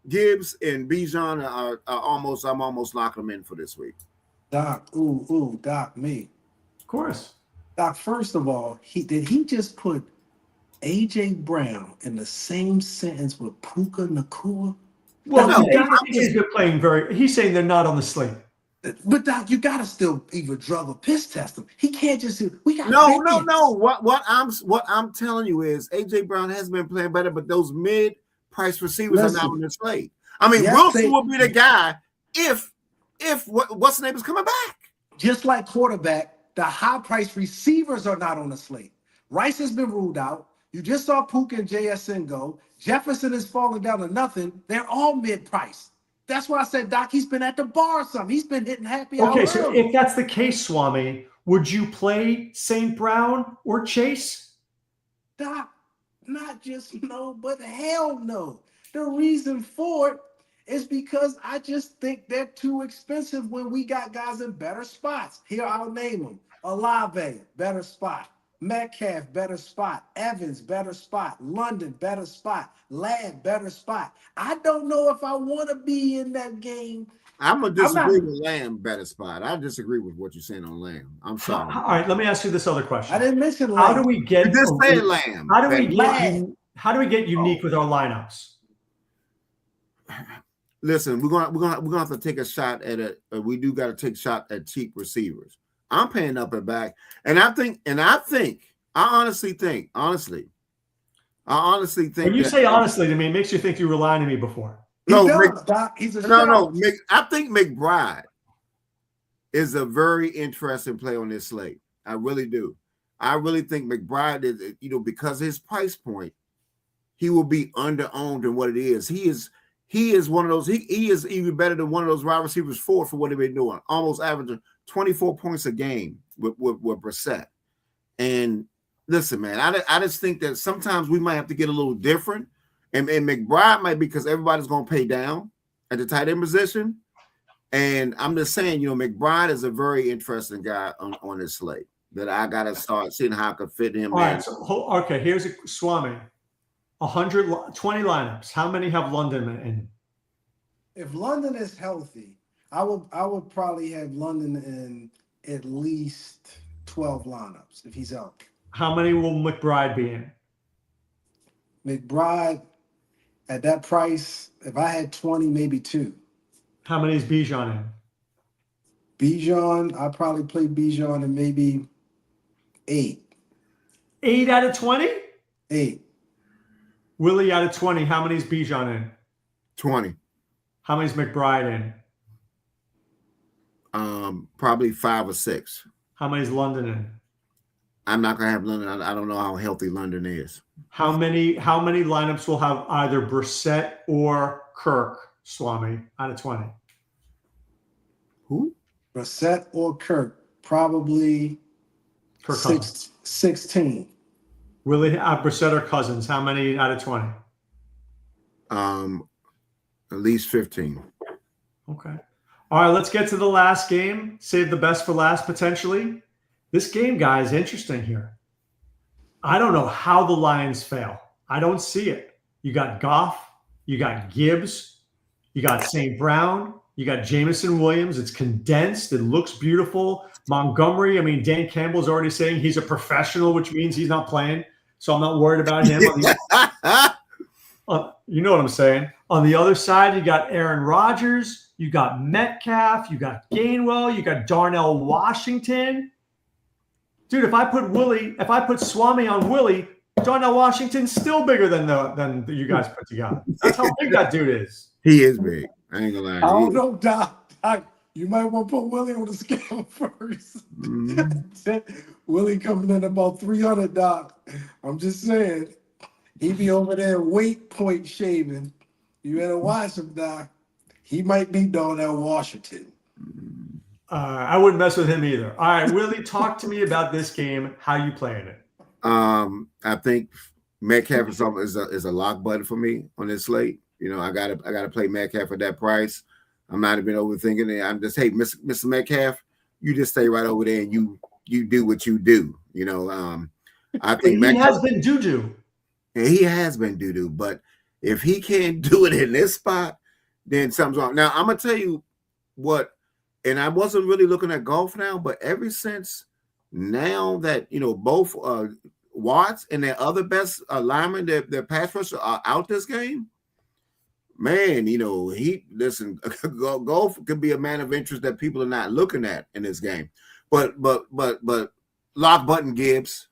and Bijan are almost. I'm almost locking them in for this week. Doc, Doc, me. Of course. Doc, first of all, did he just put AJ Brown in the same sentence with Puka Nacua? Well, no, he's been playing he's saying they're not on the slate. But Doc, you gotta still either drug or piss test him. He can't just. We got no. What I'm telling you is AJ Brown has been playing better, but those mid-price receivers are not on the slate. I mean, Wilson will be the guy if what's the name is coming back. Just like quarterback, the high-priced receivers are not on the slate. Rice has been ruled out. You just saw Puka and JSN go. Jefferson is falling down to nothing. They're all mid-price. That's why I said, Doc, he's been at the bar or something. He's been hitting happy hour. Okay, so if that's the case, Swami, would you play St. Brown or Chase? Doc, not just no, but hell no. The reason for it is because I just think they're too expensive when we got guys in better spots. Here, I'll name them. Olave, better spot. Metcalf, better spot. Evans, better spot. London, better spot. Ladd, better spot. I don't know if I want to be in that game. I'm gonna disagree with Lamb better spot. I disagree with what you're saying on Lamb. I'm sorry. All right, let me ask you this other question. I didn't mention Lamb. How do we get? You just said Lamb. How do we get unique with our lineups? Listen, we're gonna have to take a shot at it. We do got to take a shot at cheap receivers. I'm paying up and back, and I honestly think. When you say honestly to me, it makes you think you were lying to me before. No, he's a no. I think McBride is a very interesting play on this slate. I really do. I really think McBride is, because his price point, he will be under-owned in what it is. He is one of those. He is even better than one of those wide receivers for what they've been doing, almost averaging 24 points a game with Brissett. And listen, man, I just think that sometimes we might have to get a little different. And McBride might be because everybody's going to pay down at the tight end position. And I'm just saying, McBride is a very interesting guy on this slate that I got to start seeing how I can fit him in. All right, okay, here's a Swami. 120 lineups. How many have London in? If London is healthy, I would probably have London in at least 12 lineups if he's healthy. How many will McBride be in? McBride, at that price, if I had 20, maybe 2. How many is Bijan in? Bijan, I'll probably play Bijan in maybe 8. 8 out of 20? 8. Willie, out of 20, how many is Bijan in? 20. How many is McBride in? Probably 5 or 6. How many is London in? I'm not gonna have London. I don't know how healthy London is. How many lineups will have either Brissett or Kirk, Swami, out of 20? Who? Brissett or Kirk? Probably Kirk 16. Willie, Brissett or Cousins? How many out of 20? At least 15. Okay. All right, let's get to the last game. Save the best for last, potentially. This game, guys, interesting here. I don't know how the Lions fail. I don't see it. You got Goff, you got Gibbs, you got St. Brown, you got Jameson Williams. It's condensed. It looks beautiful. Montgomery, Dan Campbell's already saying he's a professional, which means he's not playing. So I'm not worried about him. You know what I'm saying. On the other side, you got Aaron Rodgers, you got Metcalf, you got Gainwell, you got Darnell Washington. Dude, if I put Swami on Willie, Darnell Washington's still bigger than you guys put together. That's how big that dude is. He is big. I ain't gonna lie. I don't know, Doc. You might want to put Willie on the scale first. Mm-hmm. Willie coming in about 300, Doc. I'm just saying. He be over there weight point shaving. You better watch him, Doc. He might be Darnell Washington. I wouldn't mess with him either. All right, Willie, talk to me about this game. How you playing it? I think Metcalf is a lock button for me on this slate. I gotta play Metcalf at that price. I'm not even overthinking it. I'm just, hey, Mr. Metcalf, you just stay right over there and you do what you do. I think he has been doo-doo. He has been doo-doo, but if he can't do it in this spot, then something's wrong. Now, I'm going to tell you what, and I wasn't really looking at golf now, but ever since now that, both Watts and their other best linemen, their pass rusher are out this game, man, golf could be a man of interest that people are not looking at in this game. But lock button Gibbs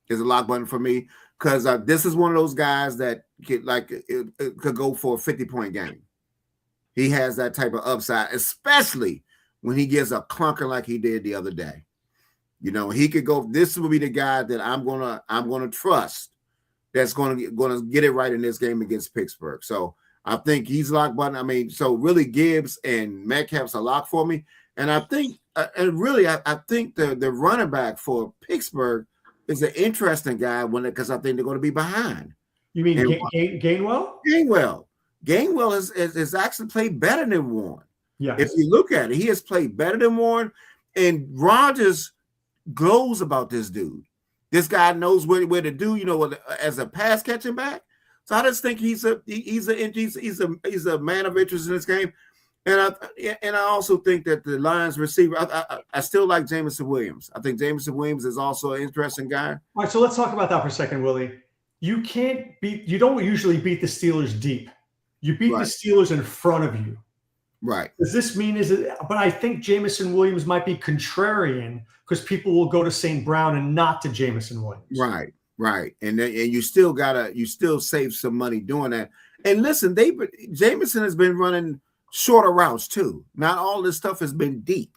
is a lock button for me. Because this is one of those guys that could go for a 50-point game. He has that type of upside, especially when he gets a clunker like he did the other day. He could go. This will be the guy that I'm gonna trust. That's gonna get it right in this game against Pittsburgh. So I think he's lock button. So really Gibbs and Metcalf's a lock for me. And I think, I think the running back for Pittsburgh is an interesting guy because I think they're going to be behind. You mean Gainwell? Gainwell has actually played better than Warren. Yeah. If you look at it, he has played better than Warren. And Rodgers glows about this dude. This guy knows where to do, as a pass catching back. So I just think he's a man of interest in this game. And I also think that the Lions receiver, I still like Jameson Williams. I think Jameson Williams is also an interesting guy. All right, so let's talk about that for a second, Willie. You don't usually beat the Steelers deep. You beat the Steelers in front of you. Right. Does this mean but I think Jameson Williams might be contrarian because people will go to St. Brown and not to Jameson Williams. Right. And you still save some money doing that. And listen, Jameson has been running shorter routes too. Not all this stuff has been deep.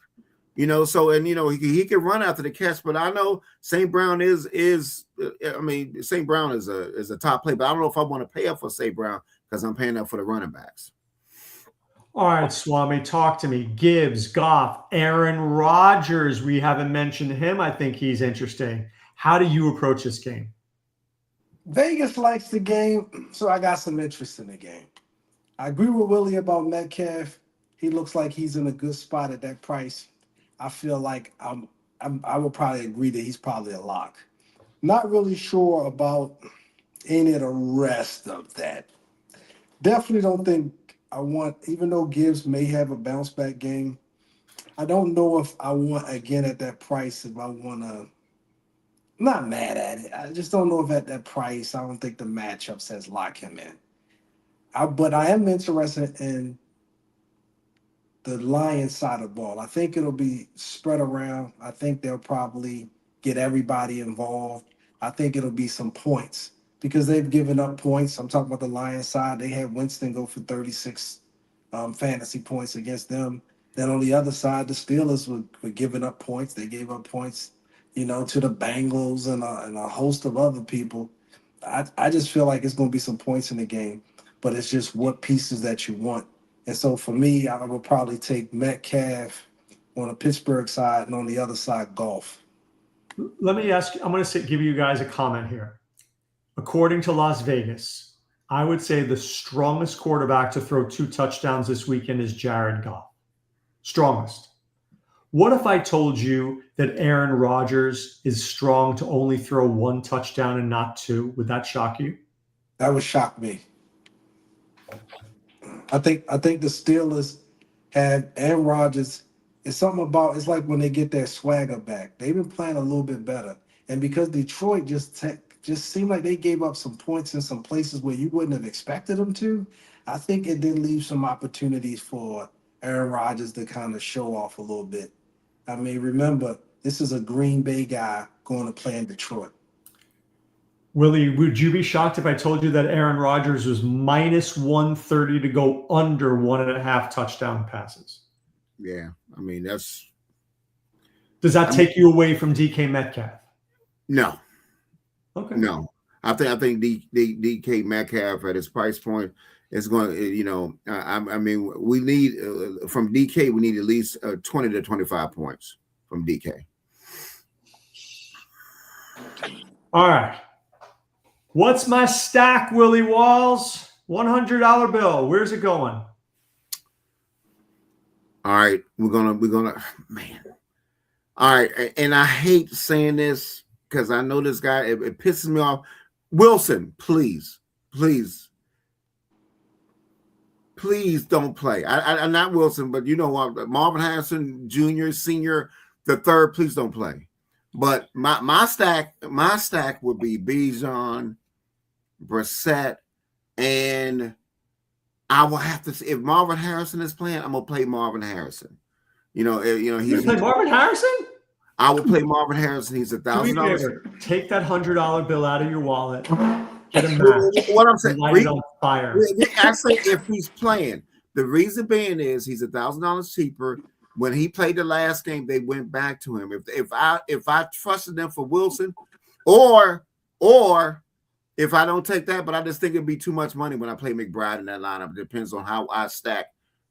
So he can run after the catch, but I know St. Brown St. Brown is a top play, but I don't know if I want to pay up for St. Brown because I'm paying up for the running backs. All right, Swami, talk to me. Gibbs, Goff, Aaron Rodgers. We haven't mentioned him. I think he's interesting. How do you approach this game? Vegas likes the game, so I got some interest in the game. I agree with Willie about Metcalf. He looks like he's in a good spot at that price. I feel like I would probably agree that he's probably a lock. Not really sure about any of the rest of that. Definitely don't think I want, even though Gibbs may have a bounce back game, I don't know if I want, again, at that price, if I want to, not mad at it. I just don't know if at that price, I don't think the matchup says lock him in. But I am interested in the Lions side of the ball. I think it'll be spread around. I think they'll probably get everybody involved. I think it'll be some points because they've given up points. I'm talking about the Lions side. They had Winston go for 36 fantasy points against them. Then on the other side, the Steelers were giving up points. They gave up points, to the Bengals and a host of other people. I just feel like it's going to be some points in the game, but it's just what pieces that you want. And so for me, I would probably take Metcalf on the Pittsburgh side and on the other side, Goff. Let me ask you, I'm going to give you guys a comment here. According to Las Vegas, I would say the strongest quarterback to throw 2 touchdowns this weekend is Jared Goff. Strongest. What if I told you that Aaron Rodgers is strong to only throw 1 touchdown and not 2? Would that shock you? That would shock me. I think the Steelers have Aaron Rodgers. It's something about, it's like when they get their swagger back. They've been playing a little bit better. And because Detroit just seemed like they gave up some points in some places where you wouldn't have expected them to, I think it did leave some opportunities for Aaron Rodgers to kind of show off a little bit. I mean, remember, this is a Green Bay guy going to play in Detroit. Willie, would you be shocked if I told you that Aaron Rodgers was minus 130 to go under 1.5 touchdown passes? Yeah, I mean, does that take you away from DK Metcalf? No. Okay. No. I think DK Metcalf at his price point is going to, I mean, we need from DK, we need at least 20 to 25 points from DK. All right. What's my stack, Willie Walls? $100 bill. Where's it going? All right, we're gonna, man. All right, and I hate saying this because I know this guy. It pisses me off. Wilson, please don't play. I'm not Wilson, but you know what? Marvin Harrison Jr., Senior, the third. Please don't play. But my stack would be Bijan, Brissett, and I will have to see if Marvin Harrison is playing. I'm gonna play Marvin Harrison. He's play Marvin Harrison. I will play Marvin Harrison. He's $1,000. Take that $100 bill out of your wallet. Get him back. What I'm saying, light it on fire. I say if he's playing, the reason being is he's $1,000 cheaper. When he played the last game, they went back to him. If I trusted them for Wilson, or if I don't take that, but I just think it'd be too much money when I play McBride in that lineup. It depends on how I stack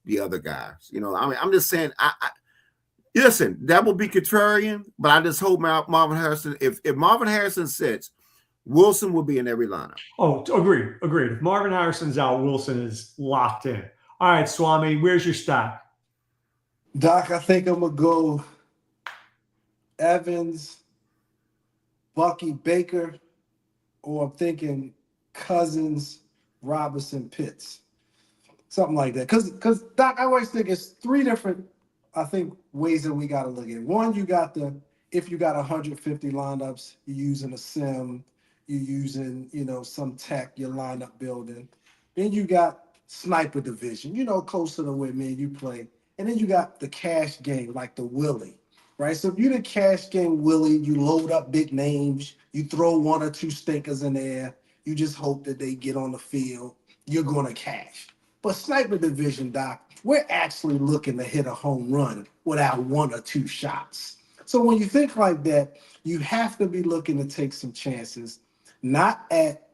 the other guys. I mean, I'm just saying. Listen, that will be contrarian, but I just hope Marvin Harrison. If Marvin Harrison sits, Wilson will be in every lineup. Oh, agreed. If Marvin Harrison's out, Wilson is locked in. All right, Swami, where's your stack? Doc, I think I'm gonna go Evans, Bucky, Baker, or I'm thinking Cousins, Robinson, Pitts. Something like that. Because Doc, I always think it's three different, I think, ways that we got to look at it. One, you got if you got 150 lineups, you're using a sim, you're using, some tech, your lineup building. Then you got sniper division, close to the way me and you play. And then you got the cash game, like the Willie, right? So if you're the cash game Willie, you load up big names, you throw one or two stinkers in there, you just hope that they get on the field, you're going to cash. But sniper division, Doc, we're actually looking to hit a home run without one or two shots. So when you think like that, you have to be looking to take some chances, not at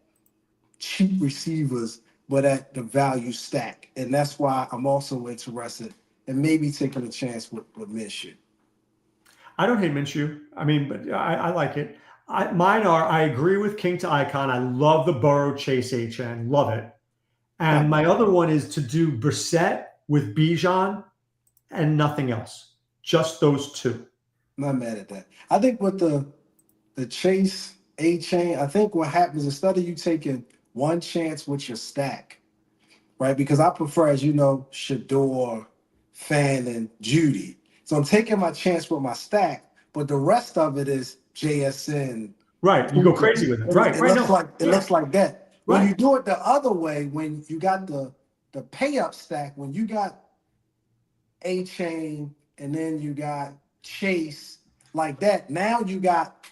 cheap receivers, but at the value stack. And that's why I'm also interested in maybe taking a chance with Minshew. I don't hate Minshew. I mean, but I like it. Mine are, I agree with King to Icon. I love the Burrow Chase HN. Love it. And my other one is to do Brissett with Bijan and nothing else. Just those two. Not mad at that. I think with the Chase A-Chain, I think what happens, instead of you taking one chance with your stack, right? Because I prefer, as you know, Shador, Fan, and Judy. So I'm taking my chance with my stack, but the rest of it is JSN. Right. You go crazy with it. Right. It right. looks like that. When Right. you do it the other way, when you got the pay up stack, when you got A-Chain and then you got Chase like that, now you got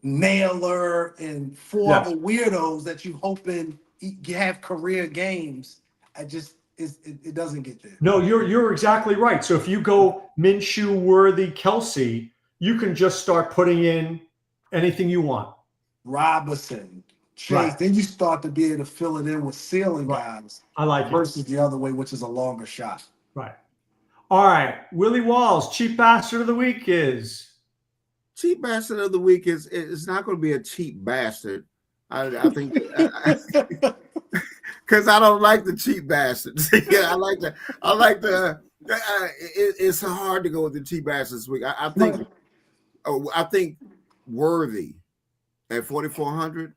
Naylor and four other weirdos that you hoping you have career games. It doesn't get there. No, you're exactly right. So if you go Minshew, Worthy, Kelsey, you can just start putting in anything you want. Robinson, Chase. Right. Then you start to be able to fill it in with ceiling guys. I like versus it. the other way, which is a longer shot. Right. All right. Willie Walls, cheap bastard of the week is. Cheap bastard of the week is it's not going to be a cheap bastard. I think because I don't like the cheap bastards. Yeah, I like the. It's hard to go with the cheap bastards this week. I think Worthy at 4,400.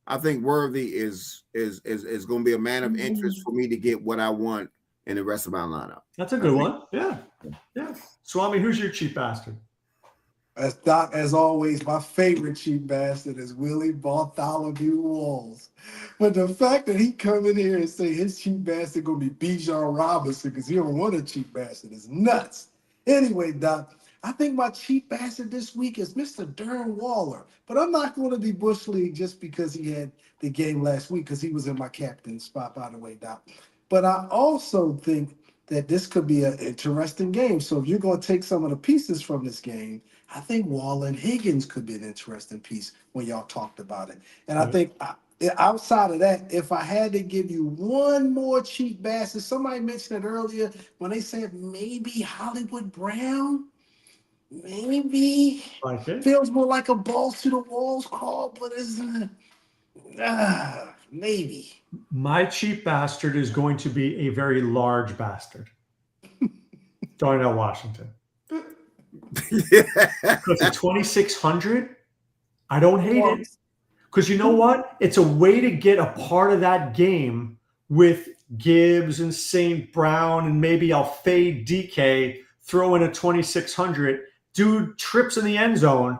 I think Worthy is going to be a man of interest for me to get what I want in the rest of my lineup. That's a good one. Yeah. Swami, who's your cheap bastard? As always, my favorite cheap bastard is Willie Bartholomew Walls. But the fact that he come in here and say his cheap bastard gonna be Bijan Robinson because he don't want a cheap bastard is nuts. Anyway, Doc, I think my cheap bastard this week is Mr. Darren Waller. But I'm not going to be Bush League just because he had the game last week because he was in my captain spot, by the way, Doc. But I also think that this could be an interesting game. So if you're going to take some of the pieces from this game, I think Waller and Higgins could be an interesting piece when y'all talked about it. And I think outside of that, if I had to give you one more cheap bastard, somebody mentioned it earlier when they said maybe Hollywood Brown, maybe feels more like a balls to the walls call, but it's maybe. My cheap bastard is going to be a very large bastard. Darnell Washington. Because at 2,600, I don't hate it. Because you know what? It's a way to get a part of that game with Gibbs and St. Brown, and maybe I'll fade DK, throw in a 2,600. Dude trips in the end zone.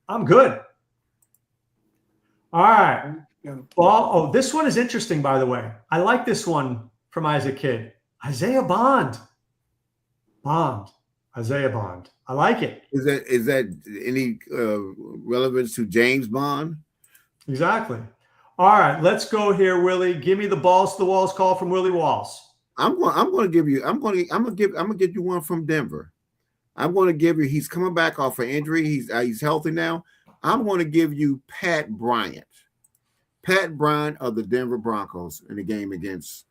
I'm good. All right. Well, this one is interesting, by the way. I like this one from Isaac Kidd. Isaiah Bond. Isaiah Bond. I like it. Is that any relevance to James Bond? Exactly. All right, let's go here, Willie. Give me the balls to the walls call from Willie Walls. I'm going to give you one from Denver. I'm going to give you. He's coming back off an injury. He's healthy now. I'm going to give you Pat Bryant. Pat Bryant of the Denver Broncos in the game against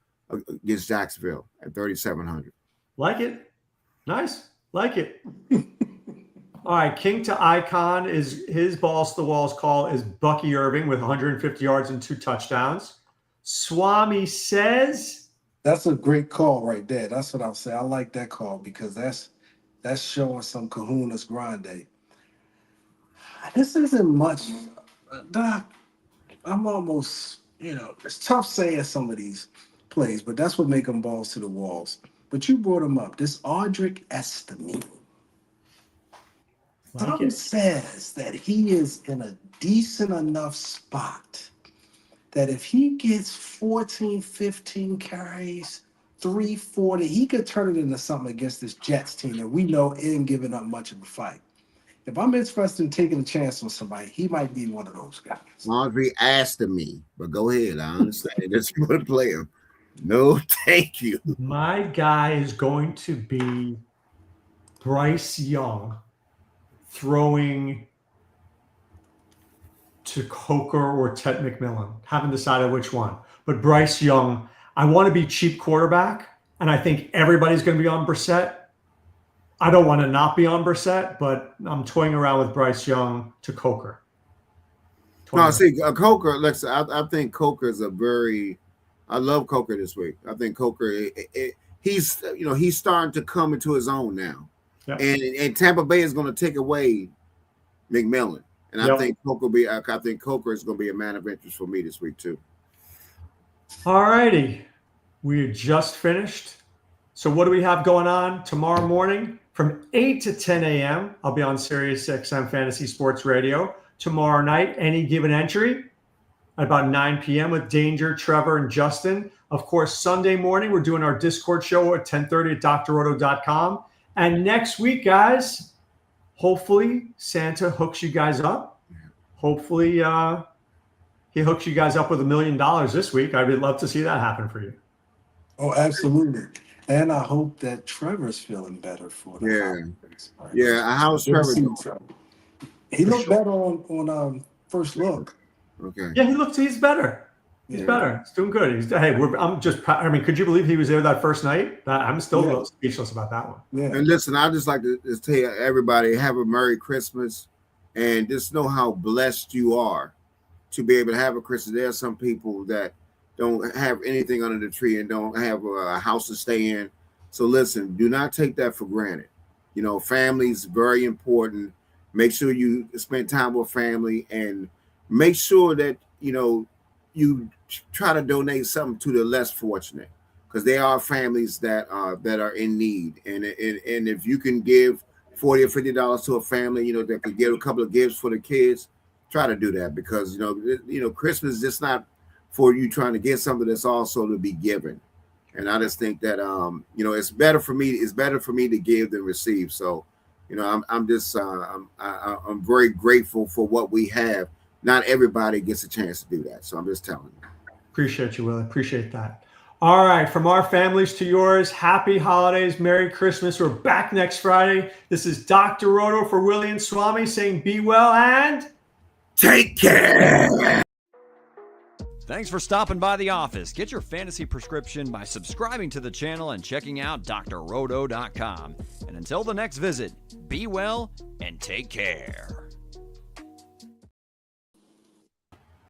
Jacksonville at 3,700. Like it. Nice. Like it. All right. King to Icon is his balls to the walls call is Bucky Irving with 150 yards and 2 touchdowns. Swami says. That's a great call right there. That's what I'll say. I like that call because that's showing some kahunas grande. This isn't much, Doc. I'm almost, it's tough saying some of these plays, but that's what make them balls to the walls. But you brought him up. This Audric Estime. Some says that he is in a decent enough spot that if he gets 14, 15 carries, 340, he could turn it into something against this Jets team that we know isn't giving up much of a fight. If I'm interested in taking a chance on somebody, he might be one of those guys. Laundry asked me, but go ahead. I understand. That's going to play him. No, thank you. My guy is going to be Bryce Young throwing to Coker or Ted McMillan. Haven't decided which one. But Bryce Young, I want to be cheap quarterback, and I think everybody's going to be on Brissett. I don't want to not be on Brissett, but I'm toying around with Bryce Young to Coker. No, see, Coker, I think Coker is I love Coker this week. I think Coker, he's starting to come into his own now. Yep. And Tampa Bay is going to take away McMillan. And I think Coker is going to be a man of interest for me this week too. All righty. We just finished. So what do we have going on tomorrow morning? From 8 to 10 a.m., I'll be on Sirius XM Fantasy Sports Radio. Tomorrow night, any given entry at about 9 p.m. with Danger, Trevor, and Justin. Of course, Sunday morning, we're doing our Discord show at 10:30 at drroto.com. And next week, guys, hopefully Santa hooks you guys up. Hopefully he hooks you guys up with $1 million this week. I would love to see that happen for you. Oh, absolutely. And I hope that Trevor's feeling better for the Falcons. Yeah, how's Trevor doing? He looked better on first look. Okay. Yeah, he's better. He's better. He's doing good. Could you believe he was there that first night? I'm still a little speechless about that one. Yeah. And listen, I just like to just tell everybody, have a Merry Christmas, and just know how blessed you are to be able to have a Christmas. There are some people that don't have anything under the tree and don't have a house to stay in. So listen, do not take that for granted. Family is very important. Make sure you spend time with family, and make sure that, you try to donate something to the less fortunate, because there are families that are in need. And if you can give $40 or $50 to a family, that could give a couple of gifts for the kids, try to do that, because, Christmas is just not for you trying to get something, that's also to be given. And I just think that, it's better for me to give than receive. So, I'm very grateful for what we have. Not everybody gets a chance to do that. So I'm just telling you. Appreciate you, Willie. Appreciate that. All right. From our families to yours, happy holidays. Merry Christmas. We're back next Friday. This is Dr. Roto for Willie and Swami saying be well and take care. Thanks for stopping by the office. Get your fantasy prescription by subscribing to the channel and checking out drroto.com. And until the next visit, be well and take care.